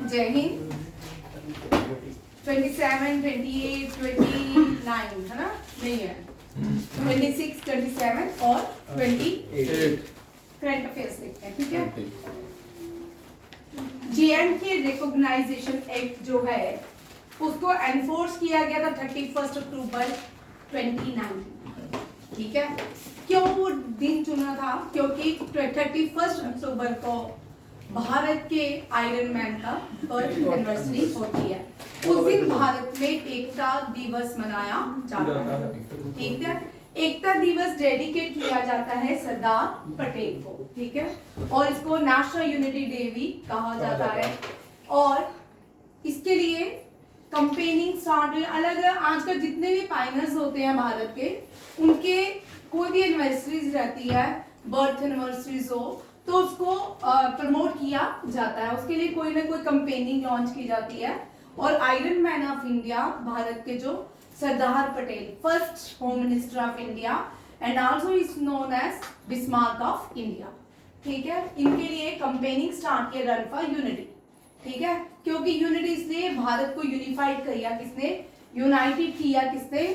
जय हिंद। 27, 28, 29 है ना, नहीं है 26, 27 और 28 करंट अफेयर्स लिखते हैं, ठीक है। J&K रिकॉग्नाइजेशन एक्ट जो है उसको एनफोर्स किया गया था 31 अक्टूबर 2019, ठीक है। क्यों वो दिन चुना था? क्योंकि 31 अक्टूबर को भारत के आयरन मैन का बर्थ एनिवर्सरी होती है। उस दिन भारत में एकता दिवस मनाया जाता है, ठीक है। एकता दिवस डेडिकेट किया जाता है सरदार पटेल को, ठीक है, और इसको नेशनल यूनिटी डे भी कहा जाता है। और इसके लिए कंपेनिंग स्टार्ट अलग अलग आजकल जितने भी पायनर्स होते हैं भारत के, उनके कोई भी एनिवर्सरीज रहती है, बर्थ एनिवर्सरीज हो, तो उसको प्रमोट किया जाता है। उसके लिए कोई ना कोई कंपेनिंग लॉन्च की जाती है। और iron man of India Bharat के जो Sardar Patel, first home minister of India and also is known as Bismarck of India, ठीक है। इनके लिए कंपेनिंग स्टार्ट किया रन फॉर यूनिटी, ठीक है, क्योंकि यूनिटी इसलिए भारत को यूनिफाइड किया किसने, यूनाइटेड किया किसने,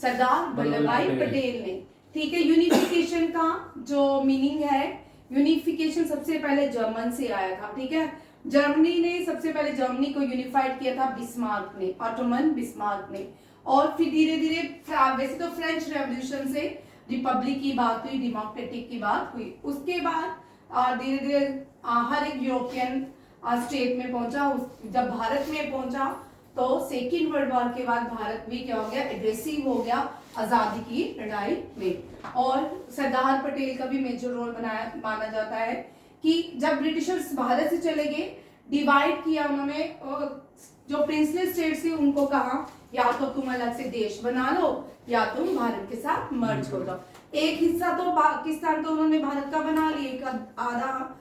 सरदार वल्लभ भाई पटेल ने, ठीक है। यूनिफिकेशन का जो मीनिंग है, यूनिफिकेशन सबसे पहले जर्मन से आया था, ठीक है। जर्मनी ने सबसे पहले जर्मनी को यूनिफाइड किया था बिस्मार्क ने, ऑटोमन बिस्मार्क ने। और फिर धीरे धीरे वैसे तो फ्रेंच रेवोल्यूशन से रिपब्लिक की बात हुई, डेमोक्रेटिक की बात हुई। उसके बाद धीरे धीरे हर एक यूरोपियन स्टेट में पहुंचा। जब भारत में पहुंचा तो सेकेंड वर्ल्ड वॉर के बाद भारत भी क्या हो गया, एग्रेसिव हो गया आजादी की लड़ाई में। और सरदार पटेल का भी मेजर रोल माना जाता है कि जब ब्रिटिशर्स भारत से चले गए, डिवाइड किया उन्होंने, जो प्रिंसली स्टेट्स थी उनको कहा या तो तुम अलग से देश बना लो या तुम भारत के साथ मर्ज हो जाओ। एक हिस्सा तो पाकिस्तान तो उन्होंने भारत का बना लिया, एक आधा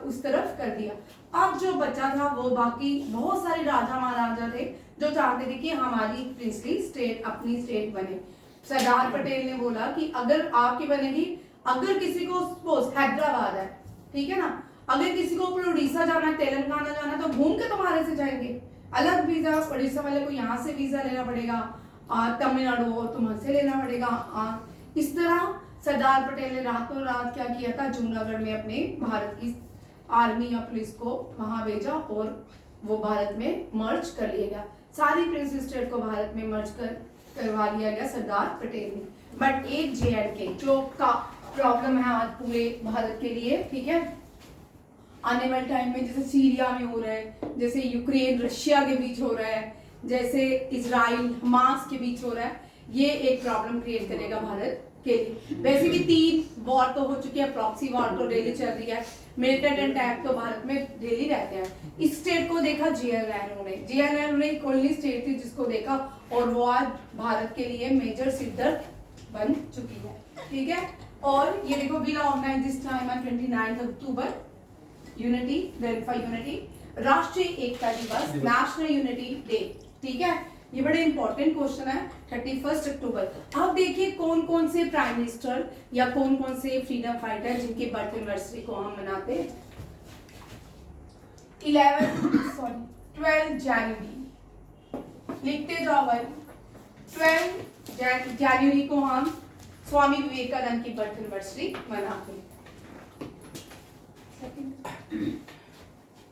उस तरफ कर दिया। अब जो बचा था वो बाकी बहुत सारे राजा महाराजा थे जो चाहते थे कि हमारी प्रिंसली स्टेट अपनी स्टेट बने। सरदार पटेल ने बोला कि अगर आपकी बनेगी, अगर किसी को सपोज हैदराबाद है, ठीक है ना, अगर किसी को उड़ीसा जाना, तेलंगाना जाना, तो घूम के तुम्हारे से जाएंगे, अलग वीजा, उड़ीसा वाले को यहाँ से वीजा लेना पड़ेगा, तमिलनाडु हो तुम्हारे से लेना पड़ेगा। इस तरह सरदार पटेल ने रातों रात क्या किया था, जूनागढ़ में अपने भारत की आर्मी या पुलिस को वहां भेजा और वो भारत में मर्ज कर लिया गया। सारी प्रिंस स्टेट को भारत में मर्ज करवा लिया गया सरदार पटेल ने। बट एक J&K जो का प्रॉब्लम है आज पूरे भारत के लिए, ठीक है, आने वाले टाइम में जैसे सीरिया में हो रहा है, जैसे यूक्रेन रशिया के बीच हो रहा है, जैसे इजराइल हमास के बीच हो रहा है, ये एक प्रॉब्लम क्रिएट करेगा भारत के लिए। वैसे भी 3 वॉर तो हो चुकी है, प्रॉक्सी वॉर तो डेली चल रही है, मिलिटेंट अटैक तो भारत में डेली रहते हैं। इस स्टेट को देखा JNN ने एक ओनली स्टेट थी जिसको देखा, और वो आज भारत के लिए मेजर सिरदर्द बन चुकी है, ठीक है। और ये देखो will organise this time on 29 October unity, verify unity, Rashtriya Ekta दिवस, नेशनल यूनिटी डे, ठीक है। ये बड़े इंपॉर्टेंट क्वेश्चन है 31 अक्टूबर। अब देखिए कौन कौन से प्राइम मिनिस्टर या कौन कौन से फ्रीडम फाइटर जिनके बर्थ एनिवर्सरी को हम मनाते हैं। 12 जनवरी लिखते जाओ भाई, 12 जनवरी को हम स्वामी विवेकानंद की बर्थ एनिवर्सरी मनाते हैं।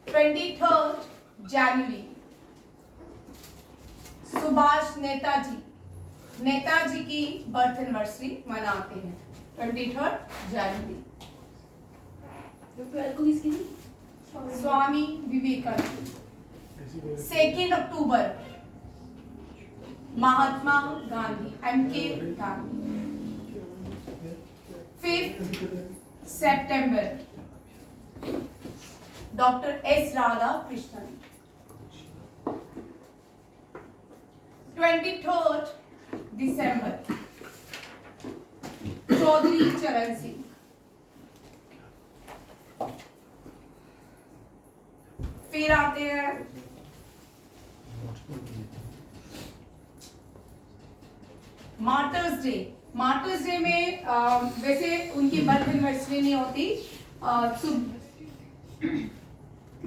23 जनवरी सुभाष नेताजी की बर्थ एनिवर्सरी मनाते हैं 23 जनवरी। स्वामी विवेकानंद। 2 अक्टूबर महात्मा गांधी, MK गांधी। 5 सितंबर डॉक्टर S राधाकृष्णन। 23 दिसंबर चौधरी चरण सिंह। फिर आते हैं मार्टर्स डे में वैसे उनकी बर्थ एनिवर्सरी नहीं होती,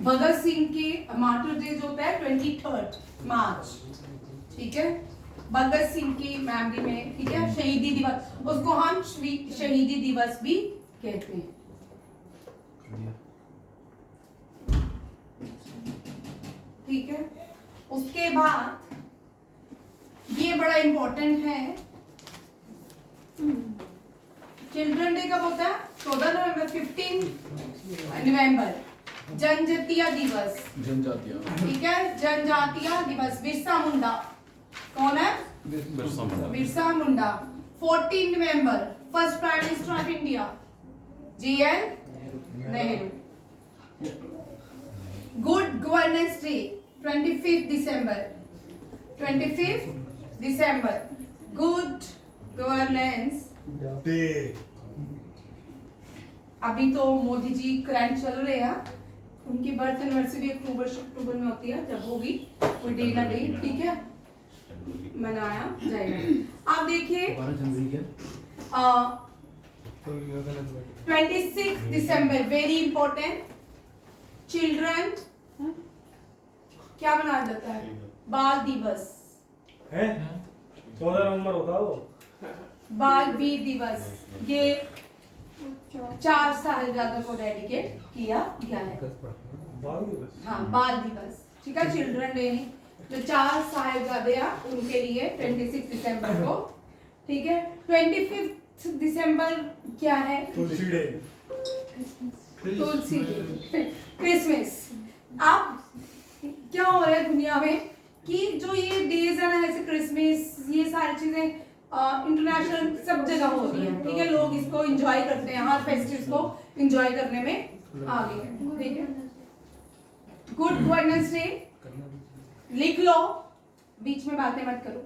भगत सिंह के मार्टिर डे जो होता है 23 मार्च, ठीक है, भगत सिंह की मेमोरी में, ठीक है, शहीदी दिवस, उसको हम शहीदी दिवस भी कहते हैं। ठीक है, उसके बाद ये बड़ा इंपॉर्टेंट है, चिल्ड्रन डे कब होता है? 14 नवंबर, 15 नवंबर, जनजातीय दिवस, ठीक है, जनजातीय दिवस, बिरसा मुंडा, कौन है? बिरसा मुंडा। 14 नवंबर, first prime minister of India, JN Nehru. Good governance day 25 दिसंबर, 25 दिसंबर, गुड गवर्नेंस डे। अभी तो मोदी जी करंट चल रहे हैं, उनकी बर्थ एनिवर्सरी अक्टूबर में होती है, जब होगी कोई डे ना डे, ठीक है, मनाया जाएगा। आप देखिए 26 दिसंबर, वेरी इंपॉर्टेंट, चिल्ड्रन क्या मनाया जाता है? बाल दिवस है, 14 नवंबर होता है वो। बाल वीर दिवस, ये 4 साहिबजादों को डेडिकेट किया गया है। बाल दिवस, हाँ, बाल दिवस, ठीक है, चिल्ड्रन डे नहीं, जो 4 साहिबजादे हैं उनके लिए 26 दिसंबर को, ठीक है। 25 दिसंबर क्या है? तुलसी डे, तुलसी डे, क्रिसमस। अब क्या हो रहा है दुनिया में कि जो ये डेज है ना, जैसे क्रिसमस, ये सारी चीजें इंटरनेशनल सब जगह होती है, ठीक है, लोग इसको एंजॉय करते हैं, हर फेस्टिव को एंजॉय करने में आगे हैं, ठीक है। गुड गवर्नेंस डे लिख लो, बीच में बातें मत करो।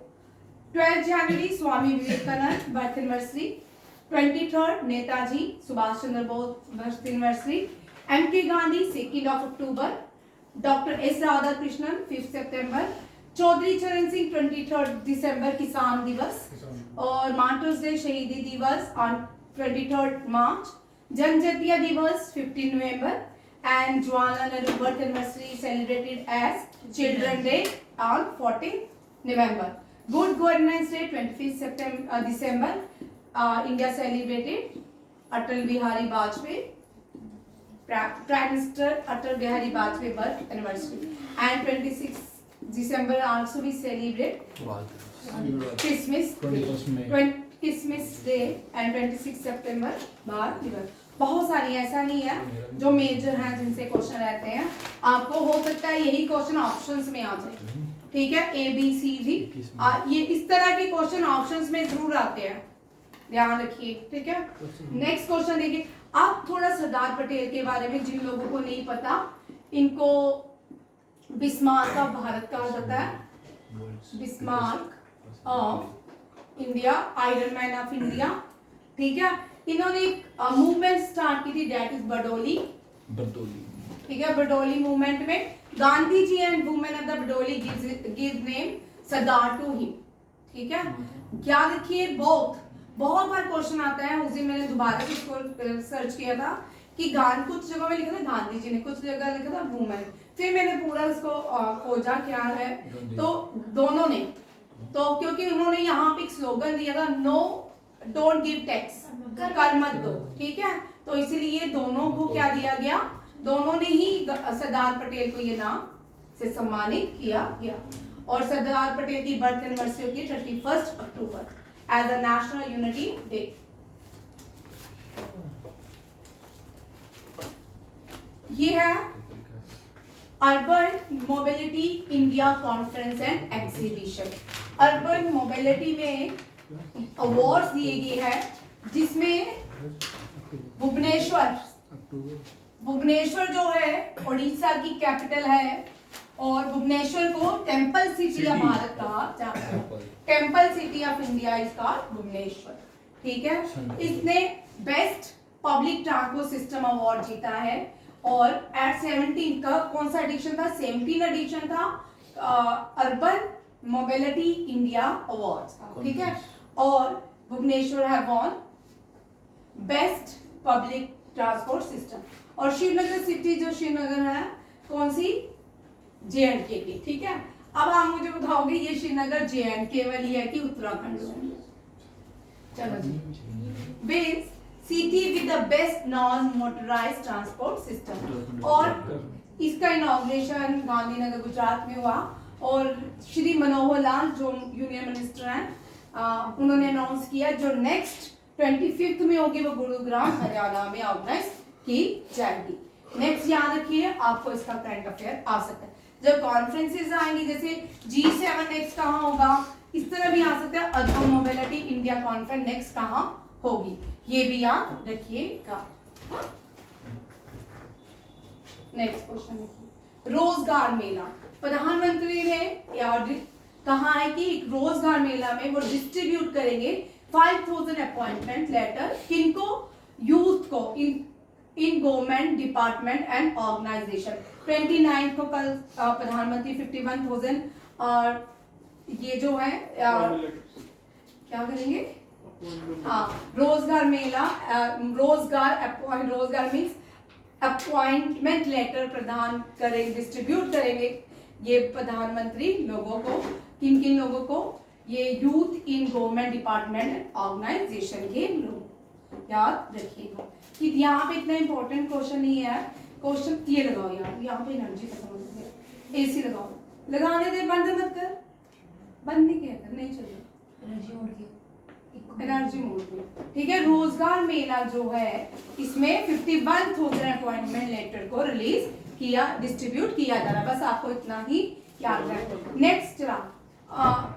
12 जनवरी Swami Vivekananda birth anniversary, 23 Netaji Subhash Chandra Bose birth anniversary, MK Gandhi 2 अक्टूबर, डॉक्टर S राधाकृष्णन 5 सितंबर, चौधरी चरण सिंह 23 दिसंबर किसान दिवस, और मार्टर्स डे शहीदी दिवस ऑन 23 मार्च, जनजातीय दिवस 15 नवंबर, and Jawaharlal Nehru birth anniversary celebrated as Children Day on 14 November. Good Governance Day 25 December, India celebrated Atal Bihari Vajpayee, Prime Minister Atal Bihari Vajpayee birth anniversary, and 26 December also we celebrate Christmas Day, Christmas Day and 26 September बाल दिवस। बहुत सारी, ऐसा नहीं है, जो major हैं जिनसे क्वेश्चन रहते हैं, आपको हो सकता है यही क्वेश्चन ऑप्शंस में आ जाए, ठीक है, ABCD, ये इस तरह के क्वेश्चन ऑप्शंस में जरूर आते हैं, ध्यान रखिए, ठीक है। नेक्स्ट क्वेश्चन देखिए, आप थोड़ा सरदार पटेल के बारे में, जिन लोगों को नहीं पता, इनको बिस्मार्क ऑफ भारत कहा जाता है, Bismarck of India, iron man of India, ठीक है। इन्होंने एक मूवमेंट स्टार्ट की थी, दैट इज बरडोली, ठीक है, बरडोली मूवमेंट में Gandhi ji and women of the Bardoli give name Sardar to him, ठीक है। क्या देखिए, बहुत बार क्वेश्चन आता है, उस दिन मैंने दोबारा से इसको सर्च किया था कि कुछ जगह में लिखा था गांधी जी ने, कुछ जगह लिखा था वुमेन, फिर मैंने पूरा इसको खोजा क्या है, तो दोनों ने, तो क्योंकि उन्होंने यहाँ पे एक स्लोगन दिया था, नो डोंट गिव टैक्स, कर मत दो, ठीक है, तो इसीलिए दोनों को क्या दिया गया, दोनों ने ही सरदार पटेल को ये नाम से सम्मानित किया गया। और सरदार पटेल की बर्थ एनिवर्सरी होती है 31 October as a national unity day. ये है urban mobility India conference and exhibition. Urban mobility में अवार्ड्स दिए गए हैं, जिसमें भुवनेश्वर जो है उड़ीसा की कैपिटल है, और भुवनेश्वर को टेम्पल सिटी ऑफ भारत कहा जाता है, temple city of India is called Bhubaneswar, ठीक है। इसने best public transport system award जीता है, और एट 17 का कौन सा एडिशन था, 17 एडिशन था अर्बन मोबिलिटी इंडिया अवार्ड्स, ठीक है। और Bhubaneswar have won best public transport system. और श्रीनगर सिटी, जो श्रीनगर है, कौन सी, JNK की, ठीक है। अब आप मुझे बताओगे ये श्रीनगर JNK वाली है कि उत्तराखंड वाली है? चलो जी, means city with the best non motorised transport system, और इसका इनॉग्रेशन गांधीनगर गुजरात में हुआ, और श्री मनोहर लाल जो यूनियन मिनिस्टर हैं उन्होंने अनाउंस किया जो नेक्स्ट 25 में होगी वो गुरुग्राम हरियाणा में ऑर्गेनाइज की जाएगी। नेक्स्ट याद रखिए, आपको इसका करंट अफेयर आ सकता है जब कॉन्फ्रेंसेस आएंगी, जैसे G7 नेक्स्ट कहाँ होगा, इस तरह भी आ सकता है urban mobility India conference next कहाँ होगी, ये भी याद रखिएगा। नेक्स्ट क्वेश्चन देखिए, रोजगार मेला, प्रधानमंत्री ने कहा है कि रोजगार मेला में वो डिस्ट्रीब्यूट करेंगे 5000 अपॉइंटमेंट लेटर, किनको, यूथ को, in government department and organisation. 29 को कल प्रधानमंत्री 51,000 और ये जो है क्या करेंगे, हाँ रोजगार मेला, रोजगार मीन्स अपॉइंटमेंट लेटर प्रदान करेंगे, डिस्ट्रीब्यूट करेंगे ये प्रधानमंत्री लोगों को, किन किन लोगों को, ये youth in government department and organisation के लोग, याद रखिएगा। कि यहाँ पे इतना इंपॉर्टेंट क्वेश्चन नहीं है, क्वेश्चन ये लगाओ यार, यहाँ पे एनर्जी खत्म हो गई है, एसी लगाओ, लगाने दे, बंद मत कर, बंद नहीं किया कर, नहीं चलेगा, एनर्जी मोड में, ठीक है। रोजगार मेला जो है इसमें 51,000 अपॉइंटमेंट लेटर को रिलीज किया, डिस्ट्रीब्यूट किया जा रहा है, बस आपको इतना ही याद रखना। नेक्स्ट चला,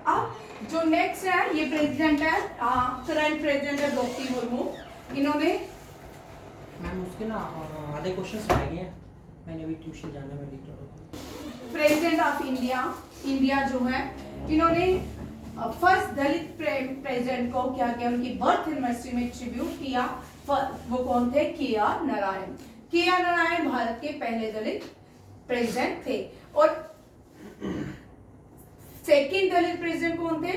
अब जो नेक्स्ट है ये प्रेसिडेंट है, करंट प्रेसिडेंट है द्रौपदी मुर्मू, इन्होंने मैम उसके ना आधे क्वेश्चंस रह गए हैं, मैंने अभी ट्यूशन जाने में लिख रहा था। प्रेसिडेंट ऑफ इंडिया जो है, इन्होंने फर्स्ट दलित प्रेसिडेंट को क्या किया, उनकी बर्थ एनिवर्सरी में ट्रिब्यूट किया, वो कौन थे, KR नारायण। KR नारायण भारत के पहले दलित प्रेसिडेंट थे, और सेकंड दलित प्रेसिडेंट कौन थे,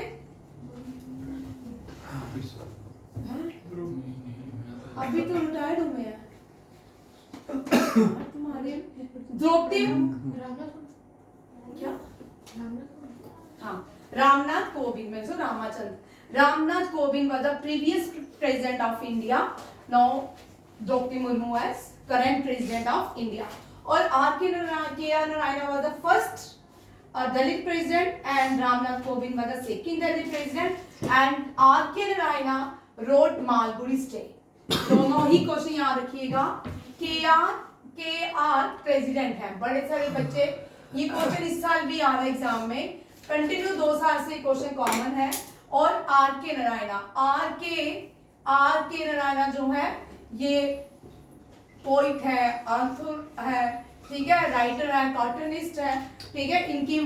अभी तो रिटायर्ड हुए हैं तुम्हारे, द्रौपदी क्या, हाँ रामनाथ कोविंद में, Ramnath Kovind was the previous president of India, now Draupadi Murmu as current president of India, और KR Narayana was the first Dalit president and Ramnath Kovind was the second Dalit president, and R.K. Narayana wrote Malgudi Stay। दोनों ही question याद रखिएगा, KR president है, बड़े सारे बच्चे ये question इस साल भी आ रहा है एग्जाम में, कंटिन्यू 2 साल से क्वेश्चन कॉमन है। और आर के नारायणा जो है ये पोइट है, ऑथर है, ठीक है, राइटर है, कार्टूनिस्ट है, ठीक है। इनकी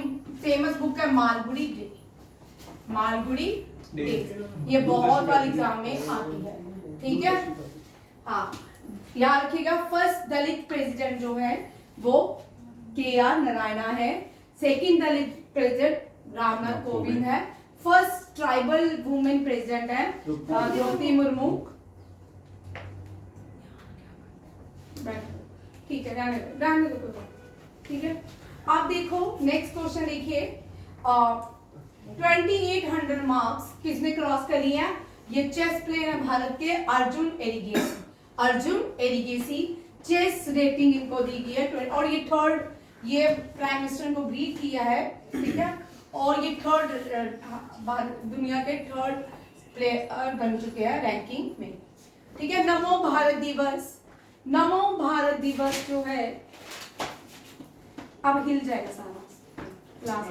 फेमस बुक है मालगुडी डे, ये बहुत बार एग्जाम में आती है, ठीक है। हाँ याद रखिएगा, फर्स्ट दलित प्रेसिडेंट जो है वो KR नारायणा है, सेकंड दलित प्रेसिडेंट रामनाथ कोविंद है, फर्स्ट ट्राइबल वुमेन प्रेसिडेंट है द्रौपदी मुर्मू, ठीक है, रहने दो, ठीक है। आप देखो नेक्स्ट क्वेश्चन देखिए, 2800 मार्क्स किसने क्रॉस कर लिया, ये चेस प्लेयर है भारत के अर्जुन एरिगेसी, चेस रेटिंग इनको दी गई है, और ये थर्ड, ये प्राइम मिनिस्टर को ब्रीफ किया है, ठीक है, और ये थर्ड दुनिया के थर्ड प्लेयर बन चुके हैं रैंकिंग में, ठीक है। नमो भारत दिवस जो है, अब हिल जाएगा सारा क्लास,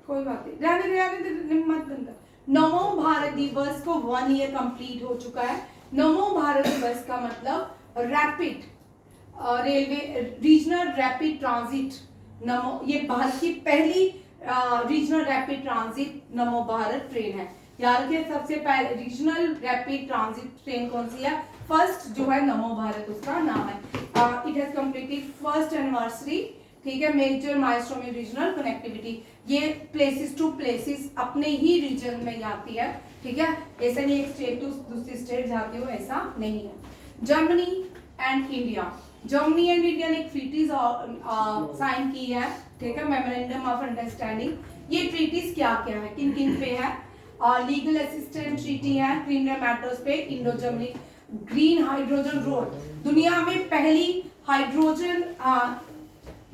कोई बात नहीं, रहने मत बंद। नमो भारत दिवस को 1 ईयर कंप्लीट हो चुका है। नमो भारत दिवस का मतलब rapid railway regional rapid transit नमो, ये भारत की पहली रीजनल रैपिड ट्रांजिट नमो भारत ट्रेन है। याद रखिए, सबसे पहले रीजनल रैपिड ट्रांजिट ट्रेन कौन सी है, फर्स्ट जो है नमो भारत उसका नाम है। It has completed first anniversary, ठीक है, मेजर माइलस्टोन में रीजनल कनेक्टिविटी, ये प्लेसेस टू प्लेसेस अपने ही रीजन में जाती है, ठीक है, ऐसा नहीं एक स्टेट टू दूसरी स्टेट जाती हो, ऐसा नहीं है। Germany and India Germany and India ने एक ट्रीटीज साइन की है, ठीक है, मेमोरेंडम ऑफ अंडरस्टैंडिंग। ये ट्रीटीज क्या क्या है, किन किन पे है? लीगल असिस्टेंट ट्रीटी है क्रिमिनल मैटर्स पे, Indo Germany, green hydrogen road, दुनिया में पहली हाइड्रोजन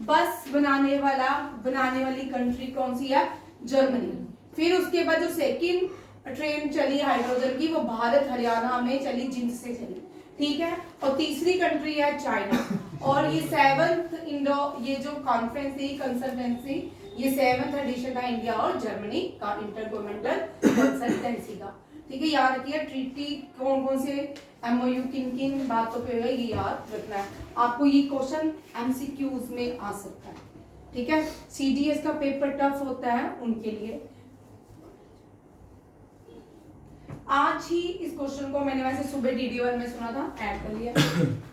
बस बनाने वाली कंट्री कौन सी है? जर्मनी। फिर उसके बाद जो सेकंड ट्रेन चली हाइड्रोजन की वो भारत हरियाणा में चली, जिंद से चली, ठीक है। और तीसरी कंट्री है चाइना। और ये 7th इंडो, ये जो कॉन्फ्रेंस थी कंसल्टेंसी, ये 7th एडिशन था इंडिया और जर्मनी का इंटर गवर्नमेंटल कंसल्टेंसी का, ठीक है। याद रखिए ट्रीटी कौन कौन से एमओयू किन किन बातों पे है, ये याद रखना है आपको। ये क्वेश्चन एमसीक्यूज में आ सकता है, ठीक है। सीडीएस का पेपर टफ होता है उनके लिए। आज ही इस क्वेश्चन को मैंने वैसे सुबह DD1 में सुना था, ऐड कर लिया।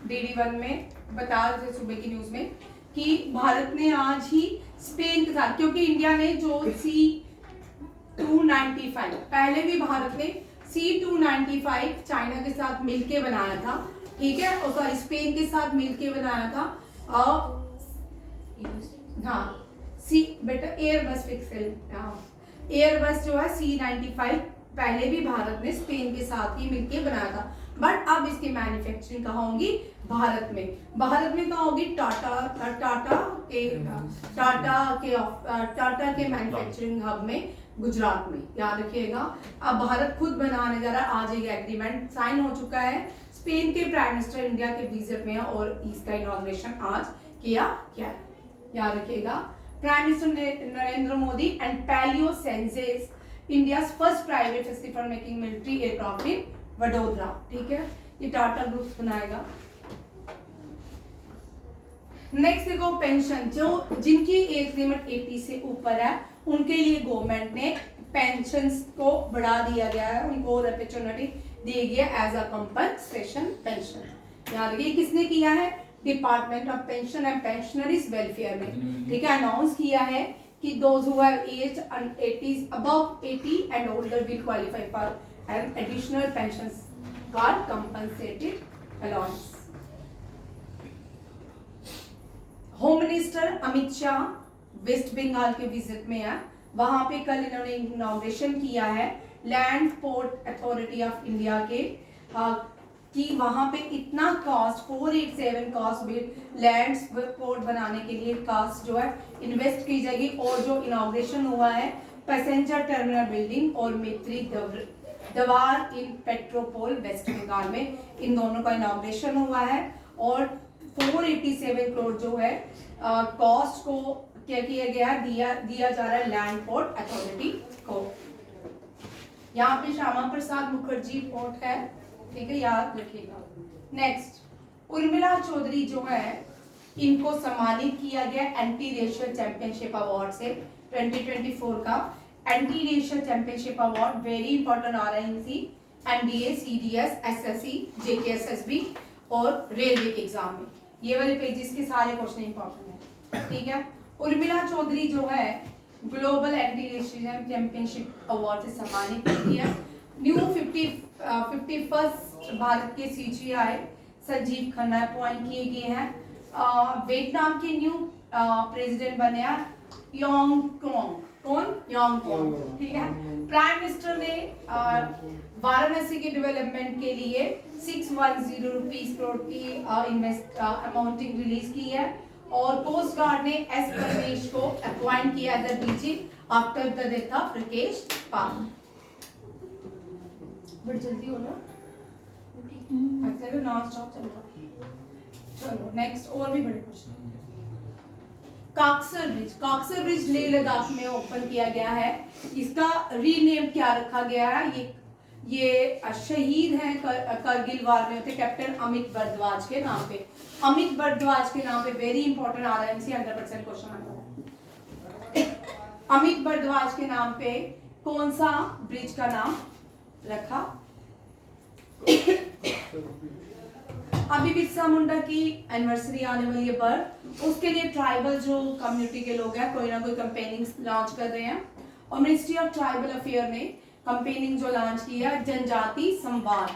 DD1 में बता रहे थे सुबह की न्यूज में कि भारत ने आज ही स्पेन के साथ, क्योंकि इंडिया ने जो C295, पहले भी भारत ने C295 चाइना के साथ मिलके बनाया था, ठीक है, और सॉरी स्पेन के साथ मिलके बनाया था। हाँ सी बेटा एयरबस फिक्सल, एयरबस जो है C95 पहले भी भारत ने स्पेन के साथ ही मिलके बनाया था, बट अब इसकी मैन्युफैक्चरिंग कहाँ होगी? भारत में। भारत में कहाँ होगी? टाटा के मैन्युफैक्चरिंग हब में, गुजरात में, याद रखिएगा। अब भारत खुद बनाने जा रहा है, आज एक एग्रीमेंट साइन हो चुका है, स्पेन के प्राइम मिनिस्टर इंडिया के विजिट में, और इसका इनॉग्रेशन आज किया गया, याद रखिएगा। Prime minister Narendra Modi and Pedro Sanchez India's first private festival for making military aircraft in Vadodara, ठीक है, ये टाटा ग्रुप बनाएगा। नेक्स्ट देखो पेंशन, जो जिनकी एज लिमिट 80 से ऊपर है उनके लिए गवर्नमेंट ने पेंशन्स को बढ़ा दिया गया है, उनको अपॉर्चुनिटी दी गई है एज अ कंपनसेशन पेंशन। याद रखिए किसने किया है? Department of pension and pensioners welfare में, ठीक है, अनाउंस किया है कि those who have aged 80 above 80 and older will qualify for an additional pensions called compensated allowance. Home minister Amit Shah West Bengal के विजिट में है, वहां पे कल इन्होंने इनॉग्रेशन किया है land port authority of India के, कि वहां पे इतना कॉस्ट 487 कॉस्ट लैंड पोर्ट बनाने के लिए कॉस्ट जो है इन्वेस्ट की जाएगी। और जो इनॉग्रेशन हुआ है पैसेंजर टर्मिनल बिल्डिंग और मैत्री दवार इन पेट्रोपोल वेस्ट बंगाल में, इन दोनों का इनॉग्रेशन हुआ है। और 487 करोड़ जो है कॉस्ट को क्या किया गया, दिया जा रहा है लैंड पोर्ट अथॉरिटी को। यहाँ पे श्यामा प्रसाद मुखर्जी पोर्ट है, ठीक है, याद रखिएगा। नेक्स्ट उर्मिला चौधरी जो है इनको सम्मानित किया गया एंटी रेशियल चैंपियनशिप अवार्ड से 2024 का anti racial championship award, very important RIMC, MBA, CDS, SSC, JKSSB और रेलवे के एग्जाम में, ये वाले पेजेस के सारे क्वेश्चन इंपॉर्टेंट है, ठीक है। उर्मिला चौधरी जो है global anti racial championship award से सम्मानित की है। न्यू 51st भारत के CGI संजीव खन्ना अपॉइंट किए गए हैं। वियतनाम के न्यू प्रेसिडेंट बने हैं योंग कोंग, कौन? योंग कोंग, ठीक है। प्राइम मिनिस्टर ने वाराणसी के डेवलपमेंट के लिए 610 रुपीस करोड़ की इन्वेस्ट अमाउंटिंग रिलीज की है। और कोस्ट गार्ड ने एस परमेश को अपॉइंट किया as a DG after the death of Rakesh Pal. बड़ी जल्दी हो ना, अच्छा नॉन स्टॉप चल रहा। चलो नेक्स्ट और भी बड़े क्वेश्चन। काक्सर ब्रिज लेह लद्दाख में ओपन किया गया है, इसका रीनेम क्या रखा गया है? ये शहीद हैं करगिल वार में होते कैप्टन अमित भारद्वाज के नाम पे, अमित भारद्वाज के नाम पे, वेरी इंपॉर्टेंट RIMC 100% क्वेश्चन आता है। अमित भारद्वाज के नाम पे कौन सा ब्रिज का नाम रखा? अभी बिरसा मुंडा की एनिवर्सरी आने वाली है पर, उसके लिए ट्राइबल जो कम्युनिटी के लोग हैं कोई ना कोई कैंपेनिंग लॉन्च कर रहे हैं। और मिनिस्ट्री ऑफ ट्राइबल अफेयर ने कैंपेनिंग जो लॉन्च की है जनजाति संवाद,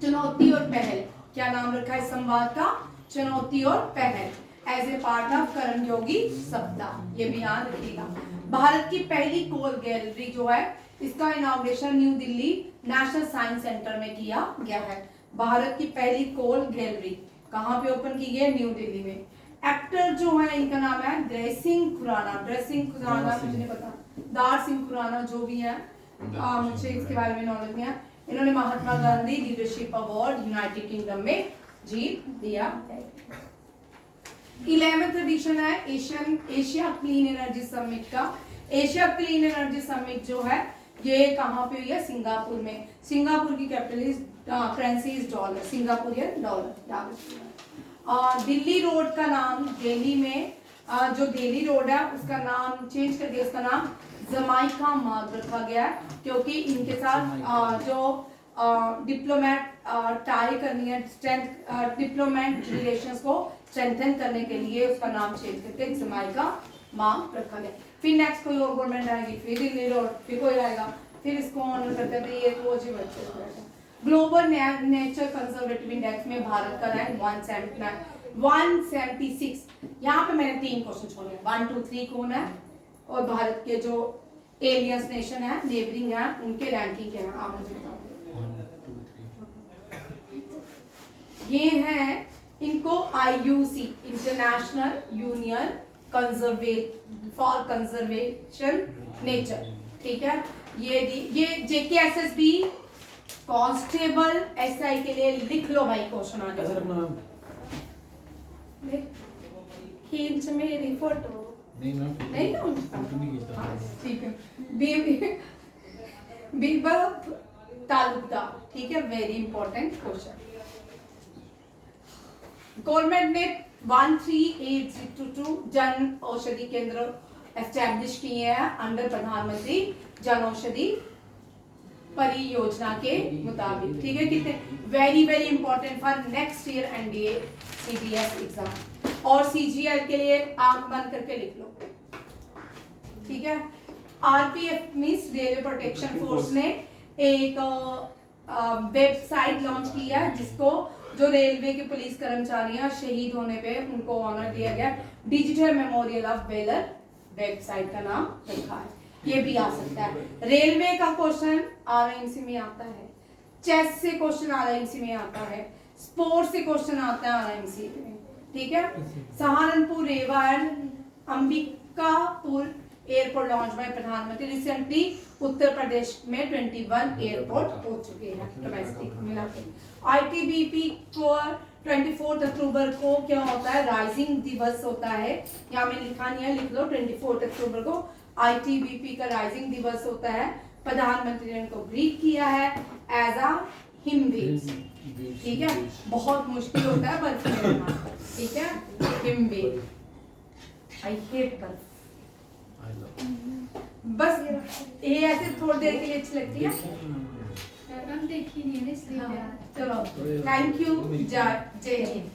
चुनौती और पहल, क्या नाम रखा है संवाद का? चुनौती और पहल, एज ए पार्ट ऑफ कर्मयोगी सप्ताह, ये भी याद रखिएगा। भारत की पहली कोल गैलरी जो है, इसका inauguration new Delhi national science centre में किया गया है। भारत की पहली कोल गैलरी कहाँ पे ओपन की गई है? न्यू दिल्ली में। एक्टर जो है इनका नाम है ड्रेस सिंह खुराना। ड्रेस सिंह खुराना मुझे नहीं पता, दार सिंह खुराना जो भी है, मुझे इसके बारे में नॉलेज नहीं है। इन्होंने Mahatma Gandhi leadership award United Kingdom में जीत दिया है। 11th एडिशन है एशिया क्लीन एनर्जी समिट का। एशिया क्लीन एनर्जी समिट जो है ये कहाँ पे हुई है? सिंगापुर में। सिंगापुर की capital currency is dollar, Singaporean dollar. Delhi road का नाम दिल्ली में जो दिल्ली रोड है उसका नाम चेंज करके उसका नाम जमाइका मार्ग रखा गया है, क्योंकि इनके साथ जो डिप्लोमेट टाई करनी है, डिप्लोमेट रिलेशंस को स्ट्रेंथन करने के लिए उसका नाम चेंज करके जमाइका मार्ग रखा गया। फिर नेक्स्ट कोई और गवर्नमेंट आएगी, फिर दिल्ली रोड, फिर कोई आएगा, फिर इसको ऑनर करते थे। ये तो अजीब अच्छे से ग्लोबल नेचर कंजर्वेटिव इंडेक्स में भारत का रैंक 176। यहाँ पे मैंने 3 क्वेश्चन छोड़े, 1, 2, 3 कौन है और भारत के जो एलियंस नेशन है, नेबरिंग है, उनके रैंकिंग क्या है आप मुझे बताओ। ये है इनको IUC international union for conservation nature, ठीक है। ये JKSSB कांस्टेबल SI के लिए लिख लो भाई, क्वेश्चन आ जाएगा। खींच मेरी फोटो नहीं ना, ठीक है। बीरबल तालुकदार, ठीक है, वेरी इंपॉर्टेंट क्वेश्चन। गवर्नमेंट ने 1382 जन औषधि केंद्र एस्टैब्लिश किए हैं अंडर प्रधानमंत्री जन औषधि परियोजना के मुताबिक, ठीक है। कितने very very important for next year NDA CDS exam और CGL के लिए आंख बंद करके लिख लो, ठीक है। RPF means railway protection force ने एक वेबसाइट लॉन्च की है जिसको जो रेलवे के पुलिस कर्मचारी हैं शहीद होने पे उनको ऑनर दिया गया। Digital memorial of velar website का नाम रखा है। ये भी आ सकता है। रेलवे का क्वेश्चन RIMC में आता है, चेस से क्वेश्चन RIMC में आता है, स्पोर्ट्स से क्वेश्चन आता है RIMC में, ठीक है। Saharanpur Rewa and Ambikapur airport launch by प्रधानमंत्री। रिसेंटली उत्तर प्रदेश में 21 एयरपोर्ट हो चुके हैं डोमेस्टिक मिला के। ITBP को 24 अक्टूबर को क्या होता है? राइजिंग दिवस होता है। यहाँ में लिखा नहीं है, लिख लो 24 अक्टूबर को ITBP का राइजिंग दिवस होता है। प्रधानमंत्री ने उनको ग्रीट किया है एज अ हिमवेव, ठीक है। बहुत मुश्किल होता है बर्फ में रहना, ठीक है। हिमवेव, आई हेट बर्फ। बस ये ऐसे थोड़ी देर के लिए अच्छी लगती है, हम देखी नहीं है इसलिए। चलो थैंक यू, जय हिंद।